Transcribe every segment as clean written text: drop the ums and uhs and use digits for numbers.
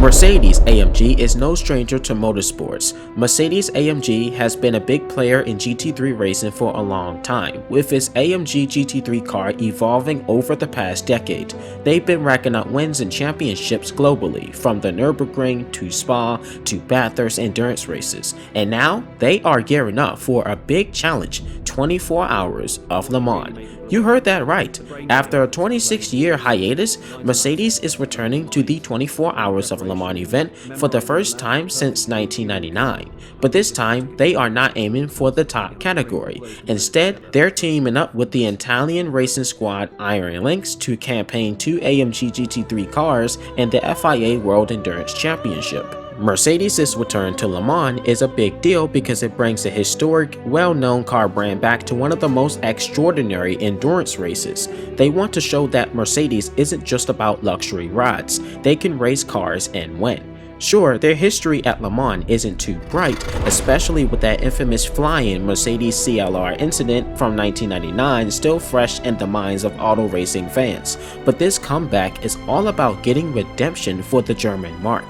Mercedes-AMG is no stranger to motorsports. Mercedes-AMG has been a big player in GT3 racing for a long time, with its AMG GT3 car evolving over the past decade. They've been racking up wins and championships globally, from the Nürburgring to Spa to Bathurst endurance races, and now they are gearing up for a big challenge, 24 Hours of Le Mans. You heard that right. After a 26-year hiatus, Mercedes is returning to the 24 Hours of Le Mans event for the first time since 1999. But this time, they are not aiming for the top category. Instead, they're teaming up with the Italian racing squad Iron Lynx to campaign 2 AMG GT3 cars in the FIA World Endurance Championship. Mercedes' return to Le Mans is a big deal because it brings a historic, well-known car brand back to one of the most extraordinary endurance races. They want to show that Mercedes isn't just about luxury rides, they can race cars and win. Sure, their history at Le Mans isn't too bright, especially with that infamous flying Mercedes CLR incident from 1999 still fresh in the minds of auto racing fans, but this comeback is all about getting redemption for the German mark.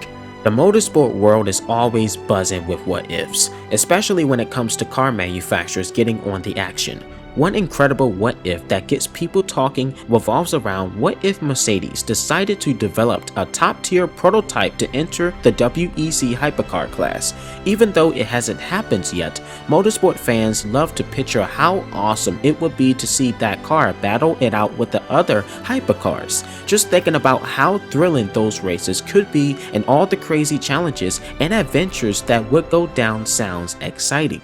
The motorsport world is always buzzing with what ifs, especially when it comes to car manufacturers getting on the action. One incredible what if that gets people talking revolves around what if Mercedes decided to develop a top tier prototype to enter the WEC Hypercar class. Even though it hasn't happened yet, motorsport fans love to picture how awesome it would be to see that car battle it out with the other hypercars. Just thinking about how thrilling those races could be and all the crazy challenges and adventures that would go down sounds exciting.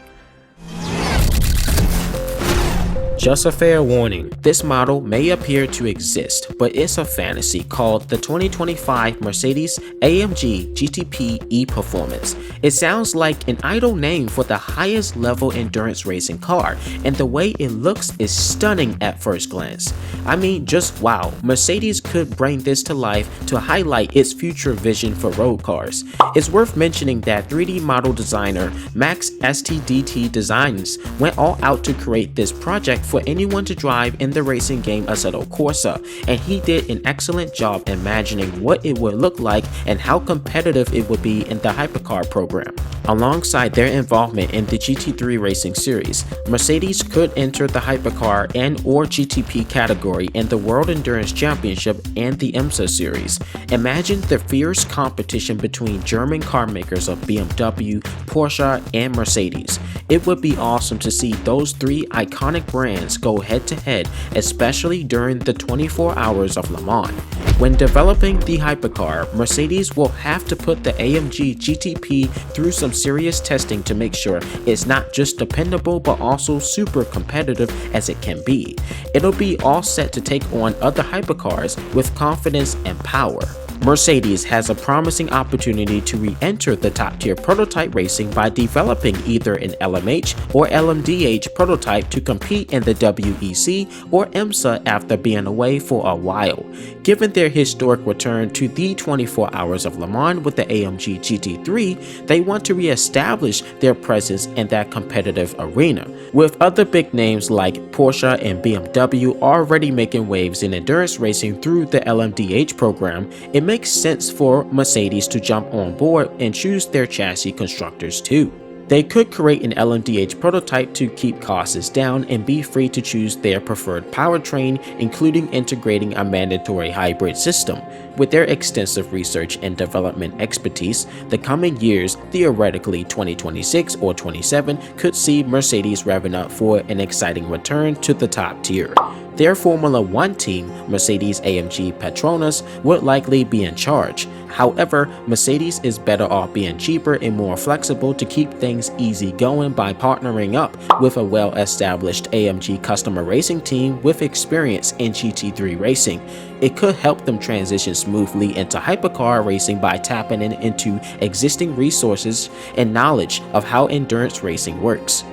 Just a fair warning, this model may appear to exist, but it's a fantasy called the 2025 Mercedes AMG GTP E-Performance. It sounds like an idle name for the highest level endurance racing car, and the way it looks is stunning at first glance. I mean, just wow, Mercedes could bring this to life to highlight its future vision for road cars. It's worth mentioning that 3D model designer Max STDT Designs went all out to create this project for anyone to drive in the racing game Assetto Corsa, and he did an excellent job imagining what it would look like and how competitive it would be in the Hypercar program. Alongside their involvement in the GT3 racing series, Mercedes could enter the Hypercar and/or GTP category in the World Endurance Championship and the IMSA series. Imagine the fierce competition between German car makers of BMW, Porsche, and Mercedes. It would be awesome to see those three iconic brands go head to head, especially during the 24 Hours of Le Mans. When developing the Hypercar, Mercedes will have to put the AMG GTP through some serious testing to make sure it's not just dependable but also super competitive as it can be. It'll be all set to take on other hypercars with confidence and power. Mercedes has a promising opportunity to re-enter the top-tier prototype racing by developing either an LMH or LMDH prototype to compete in the WEC or IMSA after being away for a while. Given their historic return to the 24 Hours of Le Mans with the AMG GT3, they want to re-establish their presence in that competitive arena. With other big names like Porsche and BMW already making waves in endurance racing through the LMDH program, it makes sense for Mercedes to jump on board and choose their chassis constructors too. They could create an LMDH prototype to keep costs down and be free to choose their preferred powertrain, including integrating a mandatory hybrid system. With their extensive research and development expertise, the coming years, theoretically 2026 or 27, could see Mercedes revving up for an exciting return to the top tier. Their Formula One team, Mercedes-AMG Petronas, would likely be in charge. However, Mercedes is better off being cheaper and more flexible to keep things easy going by partnering up with a well-established AMG customer racing team with experience in GT3 racing. It could help them transition smoothly into hypercar racing by tapping into existing resources and knowledge of how endurance racing works.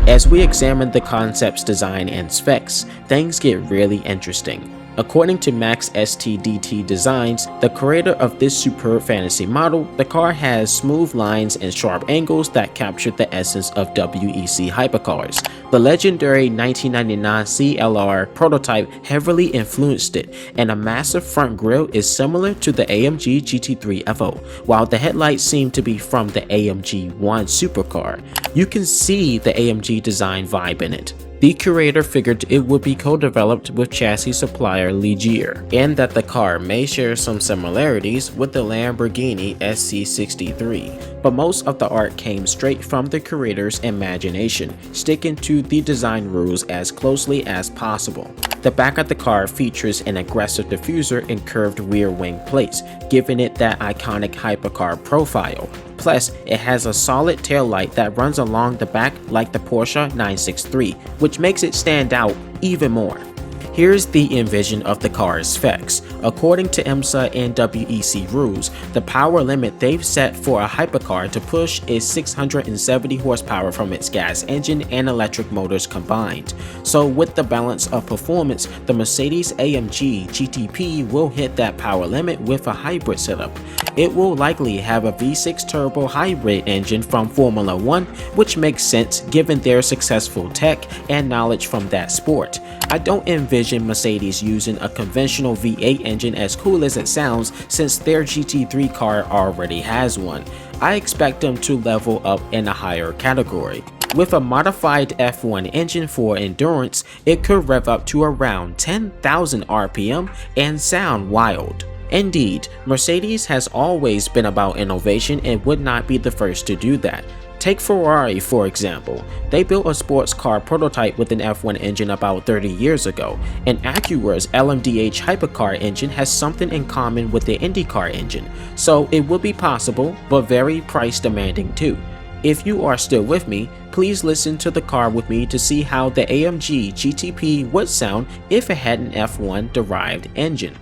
As we examine the concepts, design, and specs, things get really interesting. According to Max STDT Designs, the creator of this superb fantasy model, the car has smooth lines and sharp angles that capture the essence of WEC hypercars. The legendary 1999 CLR prototype heavily influenced it, and a massive front grille is similar to the AMG GT3 Evo, while the headlights seem to be from the AMG 1 supercar. You can see the AMG design vibe in it. The curator figured it would be co-developed with chassis supplier Ligier, and that the car may share some similarities with the Lamborghini SC63, but most of the art came straight from the curator's imagination, sticking to the design rules as closely as possible. The back of the car features an aggressive diffuser and curved rear wing plates, giving it that iconic hypercar profile. Plus, it has a solid taillight that runs along the back like the Porsche 963, which makes it stand out even more. Here's the envision of the car's specs. According to IMSA and WEC rules, the power limit they've set for a hypercar to push is 670 horsepower from its gas engine and electric motors combined. So with the balance of performance, the Mercedes AMG GTP will hit that power limit with a hybrid setup. It will likely have a V6 turbo hybrid engine from Formula 1, which makes sense given their successful tech and knowledge from that sport. I don't envision Mercedes using a conventional V8 engine, as cool as it sounds, since their GT3 car already has one. I expect them to level up in a higher category. With a modified F1 engine for endurance, it could rev up to around 10,000 RPM and sound wild. Indeed, Mercedes has always been about innovation and would not be the first to do that. Take Ferrari for example. They built a sports car prototype with an F1 engine about 30 years ago, and Acura's LMDH hypercar engine has something in common with the IndyCar engine, so it would be possible, but very price demanding too. If you are still with me, please listen to the car with me to see how the AMG GTP would sound if it had an F1 derived engine.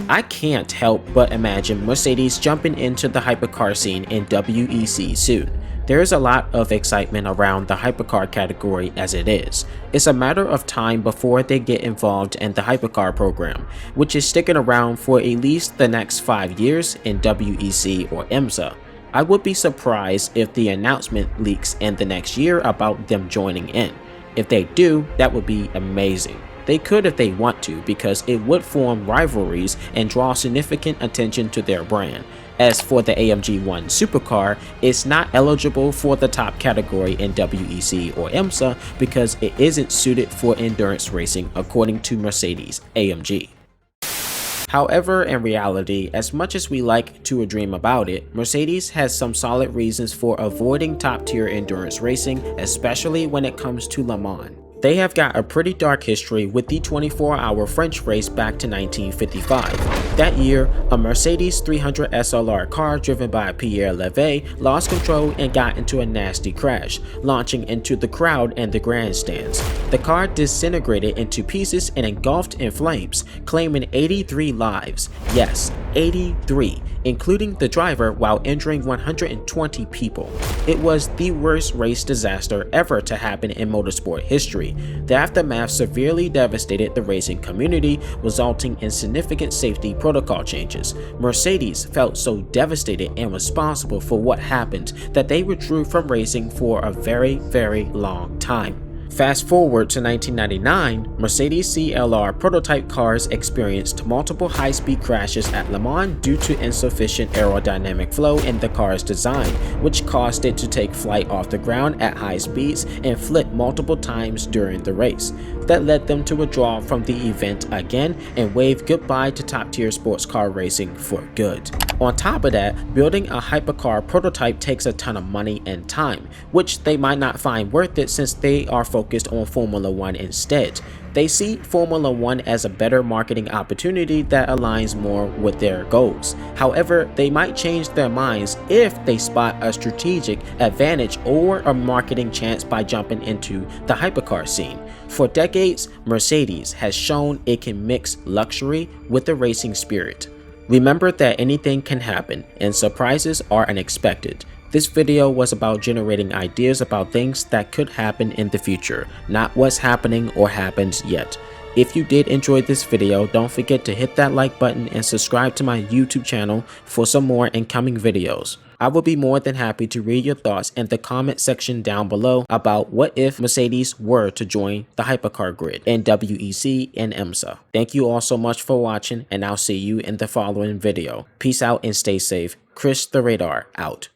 I can't help but imagine Mercedes jumping into the hypercar scene in WEC soon. There is a lot of excitement around the hypercar category as it is. It's a matter of time before they get involved in the hypercar program, which is sticking around for at least the next 5 years in WEC or IMSA. I would be surprised if the announcement leaks in the next year about them joining in. If they do, that would be amazing. They could if they want to, because it would form rivalries and draw significant attention to their brand. As for the AMG 1 supercar, it's not eligible for the top category in WEC or IMSA because it isn't suited for endurance racing according to Mercedes AMG. However, in reality, as much as we like to dream about it, Mercedes has some solid reasons for avoiding top-tier endurance racing, especially when it comes to Le Mans. They have got a pretty dark history with the 24-hour French race back to 1955. That year, a Mercedes 300 SLR car driven by Pierre Levy lost control and got into a nasty crash, launching into the crowd and the grandstands. The car disintegrated into pieces and engulfed in flames, claiming 83 lives. Yes, 83, including the driver, while injuring 120 people. It was the worst race disaster ever to happen in motorsport history. The aftermath severely devastated the racing community, resulting in significant safety protocol changes. Mercedes felt so devastated and responsible for what happened that they withdrew from racing for a very long time. Fast forward to 1999, Mercedes CLR prototype cars experienced multiple high-speed crashes at Le Mans due to insufficient aerodynamic flow in the car's design, which caused it to take flight off the ground at high speeds and flip multiple times during the race. That led them to withdraw from the event again and wave goodbye to top-tier sports car racing for good. On top of that, building a hypercar prototype takes a ton of money and time, which they might not find worth it since they are focused on Formula 1 instead. They see Formula 1 as a better marketing opportunity that aligns more with their goals. However, they might change their minds if they spot a strategic advantage or a marketing chance by jumping into the hypercar scene. For decades, Mercedes has shown it can mix luxury with the racing spirit. Remember that anything can happen, and surprises are unexpected. This video was about generating ideas about things that could happen in the future, not what's happening or happened yet. If you did enjoy this video, don't forget to hit that like button and subscribe to my YouTube channel for some more incoming videos. I will be more than happy to read your thoughts in the comment section down below about what if Mercedes were to join the hypercar grid in WEC and IMSA. Thank you all so much for watching, and I'll see you in the following video. Peace out and stay safe. Chris the Radar out.